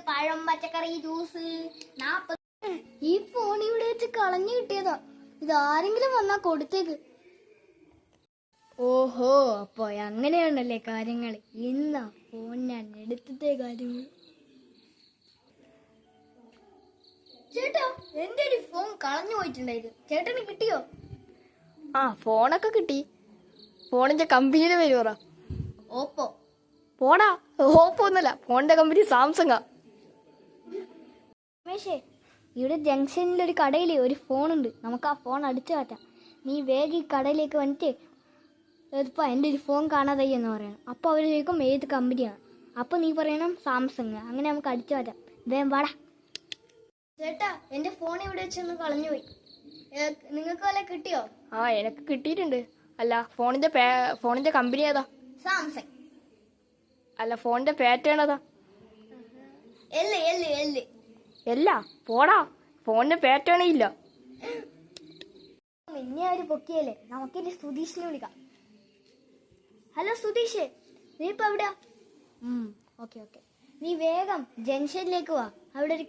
പഴം പച്ചക്കറി ജ്യൂസ് 40. ഈ ഫോൺ ഇവിടെ വെച്ച് കളഞ്ഞു കിട്ടിയതാ. ഇതാരെങ്കിലും വന്നാ കൊടുത്തേക്ക്. ഓഹോ, അപ്പൊ അങ്ങനെയാണല്ലേ കാര്യങ്ങൾ. എന്നാ ഫോൺ ഞാൻ എടുത്തത്തെ കാര്യങ്ങൾ. ചേട്ടാ, എന്റെ ഒരു ഫോൺ കളഞ്ഞു പോയിട്ടുണ്ടായിരുന്നു. ചേട്ടന് കിട്ടിയോ? ആ, ഫോണൊക്കെ കിട്ടി. ഫോണിന്റെ കമ്പനിയുടെ പേര് പറ. ഓപ്പോ. പോടാ, ഓപ്പോ ഒന്നല്ല, ഫോണിന്റെ കമ്പനി സാംസങ്ങാ. രമേശേ, ഇവിടെ ജംഗ്ഷനിൽ ഒരു കടയിൽ ഒരു ഫോണുണ്ട്. നമുക്ക് ആ ഫോൺ അടിച്ചു മാറ്റാം. നീ വേഗം ഈ കടയിലേക്ക് വന്നിട്ട് ഇപ്പം എൻ്റെ ഒരു ഫോൺ കാണാതായി എന്ന് പറയണം. അപ്പോൾ അവർ ചോദിക്കും ഏത് കമ്പനിയാണ്. അപ്പോൾ നീ പറയണം സാംസങ്. അങ്ങനെ നമുക്ക് അടിച്ചു മാറ്റാം. വേഗം വാടാ. ചേട്ടാ, എൻ്റെ ഫോൺ ഇവിടെ വെച്ചൊന്ന് കളഞ്ഞുപോയി. നിങ്ങൾക്ക് വല്ല കിട്ടിയോ? ആ, എനിക്ക് കിട്ടിയിട്ടുണ്ട്. അല്ല, ഫോണിന്റെ കമ്പനി ഏതാ? സാംസങ്. അല്ല, ഫോണിന്റെ പാറ്റേൺ ഏതാ? എല്ല്. അല്ല, പോടാ, ഫോണിന്റെ പാറ്റേണേ ഇല്ല. നിന്നെ അവര് പൊക്കിയല്ലേ. നമുക്കിനി സുധീഷിനെ വിളിക്കാം. ഹലോ സുധീഷ്, നീ ഇപ്പൊ എവിടെയാ? ഓക്കെ. നീ വേഗം ജംഗ്ഷനിലേക്ക് വാ. അവിടെ ഒരു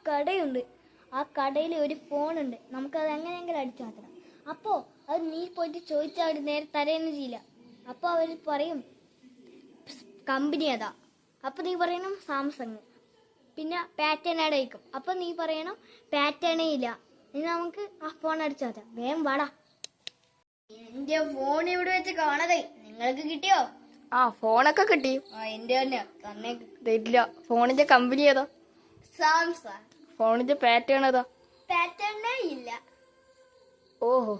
കടയുണ്ട്. ആ കടയിൽ ഒരു ഫോണുണ്ട്. നമുക്കത് എങ്ങനെയെങ്കിലും അടിച്ചു മാറ്റണം. അപ്പോൾ അത് നീ പോയിട്ട് ചോദിച്ചാൽ അവർ നേരെ തരയൊന്നും ചെയ്യില്ല. അപ്പോൾ അവർ പറയും കമ്പനി ഏതാ. അപ്പോൾ നീ പറയണം സാംസങ്. പിന്നെ പാറ്റേൺ അടയിക്കും. അപ്പോൾ നീ പറയണം പാറ്റേണേ ഇല്ല. ഇനി നമുക്ക് ആ ഫോൺ അടിച്ചു മാറ്റാം. വേഗം വാടാ. എന്റെ ഫോൺ ഇവിടെ വെച്ച് കാണാതെ. നിങ്ങൾക്ക് കിട്ടിയോ? ആ, ഫോണൊക്കെ കിട്ടി. എന്റെ തന്നെ തന്നേക്ക്. ഇല്ല, ഫോണിന്റെ കമ്പനി ഏതാ? സാംസങ്. ഫോണിന്റെ പാറ്റേൺ ഏതാ? പാറ്റേണേ ഇല്ല. ഓഹോ,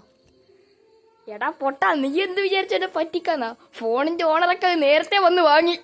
എടാ പൊട്ടാ, നീ എന്ത് വിചാരിച്ചെന്നെ പറ്റിക്കാന്നാ? ഫോണിന്റെ ഓണറൊക്കെ നേരത്തെ വന്ന് വാങ്ങി.